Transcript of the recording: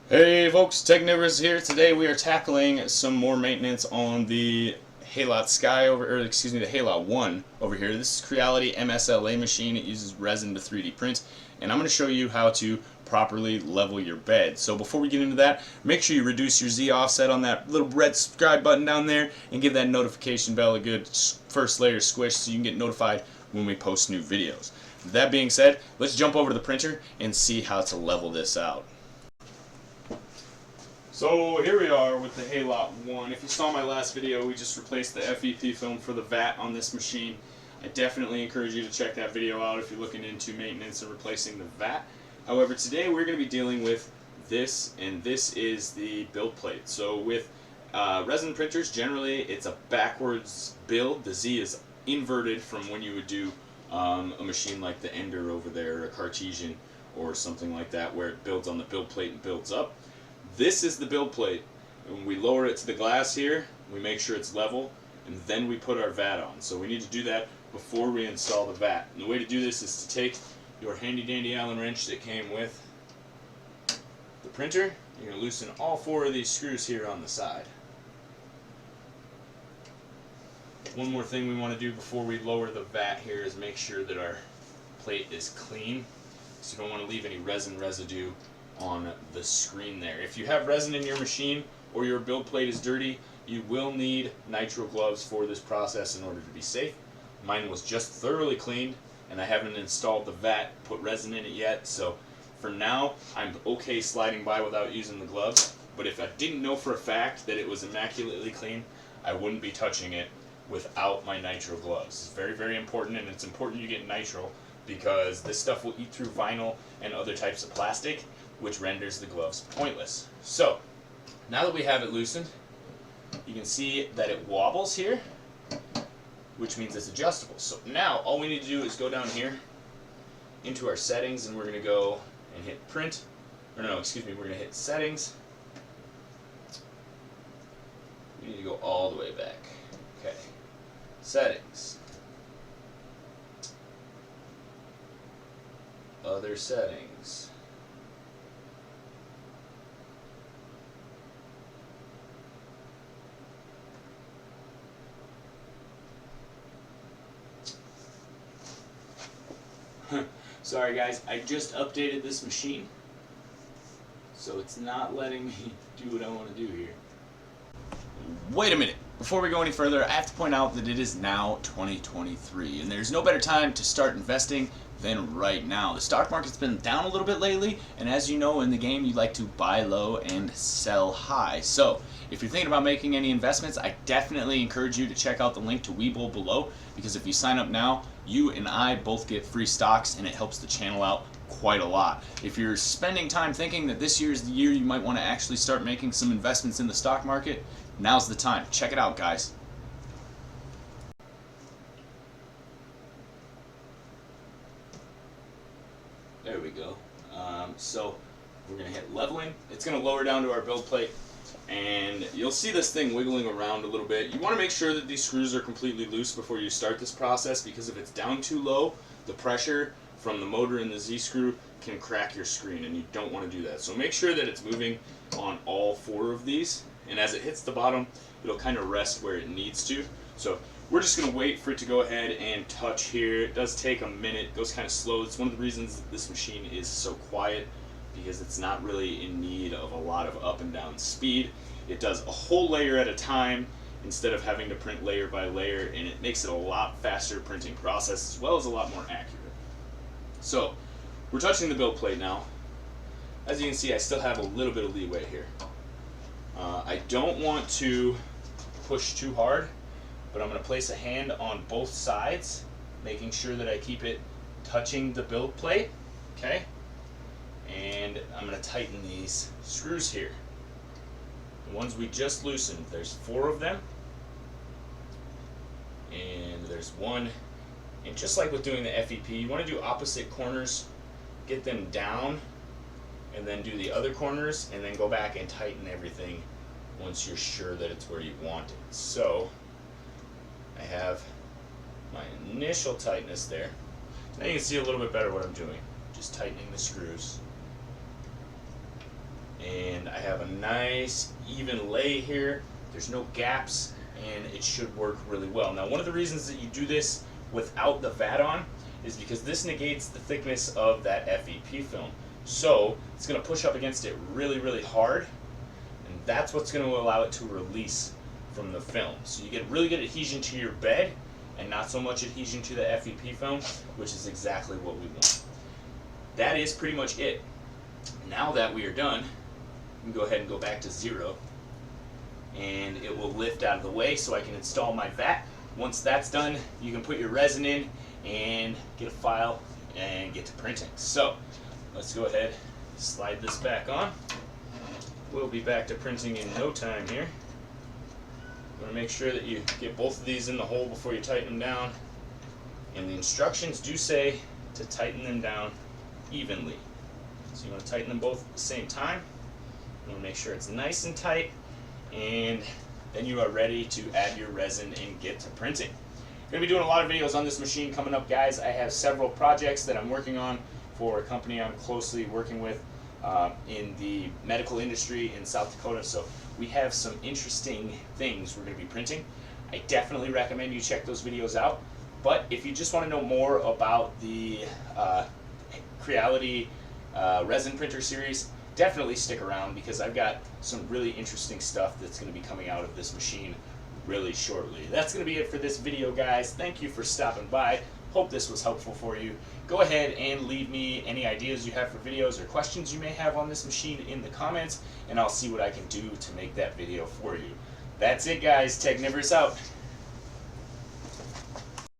Hey folks, Technivorous here. Today we are tackling some more maintenance on the Halot Sky the Halot 1 over here. This is Creality MSLA machine. It uses resin to 3D print, and I'm going to show you how to properly level your bed. So before we get into that, make sure you reduce your Z offset on that little red subscribe button down there, and give that notification bell a good first layer squish so you can get notified when we post new videos. That being said, let's jump over to the printer and see how to level this out. So here we are with the Halot 1. If you saw my last video, we just replaced the FEP film for the vat on this machine. I definitely encourage you to check that video out if you're looking into maintenance and replacing the vat. However, today we're going to be dealing with this, and this is the build plate. So with resin printers, generally it's a backwards build. The Z is inverted from when you would do a machine like the Ender over there, a Cartesian or something like that, where it builds on the build plate and builds up. This is the build plate. When we lower it to the glass here, we make sure it's level, and then we put our vat on. So we need to do that before we install the vat. And the way to do this is to take your handy dandy Allen wrench that came with the printer. You're going to loosen all 4 of these screws here on the side. One more thing we want to do before we lower the vat here is make sure that our plate is clean. So you don't want to leave any resin residue on the screen there. If you have resin in your machine or your build plate is dirty, you will need nitrile gloves for this process in order to be safe. Mine was just thoroughly cleaned, and I haven't installed the vat, put resin in it yet, so for now I'm okay sliding by without using the gloves. But if I didn't know for a fact that it was immaculately clean, I wouldn't be touching it without my nitrile gloves. It's very, very important, and it's important you get nitrile because this stuff will eat through vinyl and other types of plastic, which renders the gloves pointless. So, now that we have it loosened, you can see that it wobbles here, which means it's adjustable. So now, all we need to do is go down here into our settings, and we're going to go and hit print, we're going to hit settings. We need to go all the way back. Okay, settings. Other settings. Sorry guys, I just updated this machine, so it's not letting me do what I want to do here. Wait a minute. Before we go any further, I have to point out that it is now 2023, and there's no better time to start investing than right now. The stock market's been down a little bit lately, and as you know in the game, you like to buy low and sell high. So if you're thinking about making any investments, I definitely encourage you to check out the link to WEBULL below, because if you sign up now, you and I both get free stocks, and it helps the channel out quite a lot. If you're spending time thinking that this year is the year you might want to actually start making some investments in the stock market, now's the time. Check it out, guys. There we go. So we're going to hit leveling. It's going to lower down to our build plate, and you'll see this thing wiggling around a little bit. You want to make sure that these screws are completely loose before you start this process, because if it's down too low, the pressure from the motor and the Z screw can crack your screen, and you don't want to do that. So make sure that it's moving on all 4 of these, and as it hits the bottom, it'll kind of rest where it needs to. So we're just going to wait for it to go ahead and touch here. It does take a minute. It goes kind of slow. It's one of the reasons that this machine is so quiet, because it's not really in need of a lot of up and down speed. It does a whole layer at a time instead of having to print layer by layer, and it makes it a lot faster printing process as well as a lot more accurate. So we're touching the build plate now. As you can see, I still have a little bit of leeway here. I don't want to push too hard, but I'm going to place a hand on both sides, making sure that I keep it touching the build plate. Okay? And I'm going to tighten these screws here. The ones we just loosened, there's 4 of them, and there's 1. And just like with doing the FEP, you want to do opposite corners, get them down, and then do the other corners, and then go back and tighten everything once you're sure that it's where you want it. So I have my initial tightness there. Now you can see a little bit better what I'm doing. Just tightening the screws. and I have a nice even lay here. There's no gaps, and it should work really well. Now, one of the reasons that you do this without the vat on is because this negates the thickness of that FEP film. So it's going to push up against it really, really hard, and that's what's going to allow it to release from the film. So you get really good adhesion to your bed and not so much adhesion to the FEP film, which is exactly what we want. That is pretty much it. Now that we are done, we can go ahead and go back to 0, and it will lift out of the way so I can install my vat. Once that's done, you can put your resin in and get a file and get to printing. So let's go ahead, slide this back on. We'll be back to printing in no time here. You want to make sure that you get both of these in the hole before you tighten them down. And the instructions do say to tighten them down evenly. So you want to tighten them both at the same time. You want to make sure it's nice and tight, and then you are ready to add your resin and get to printing. I'm going to be doing a lot of videos on this machine coming up, guys. I have several projects that I'm working on for a company I'm closely working with in the medical industry in South Dakota. So we have some interesting things we're going to be printing. I definitely recommend you check those videos out. But if you just want to know more about the Creality Resin Printer series, definitely stick around, because I've got some really interesting stuff that's going to be coming out of this machine really shortly. That's going to be it for this video, guys. Thank you for stopping by. Hope this was helpful for you. Go ahead and leave me any ideas you have for videos or questions you may have on this machine in the comments, and I'll see what I can do to make that video for you. That's it, guys. Technivorous out.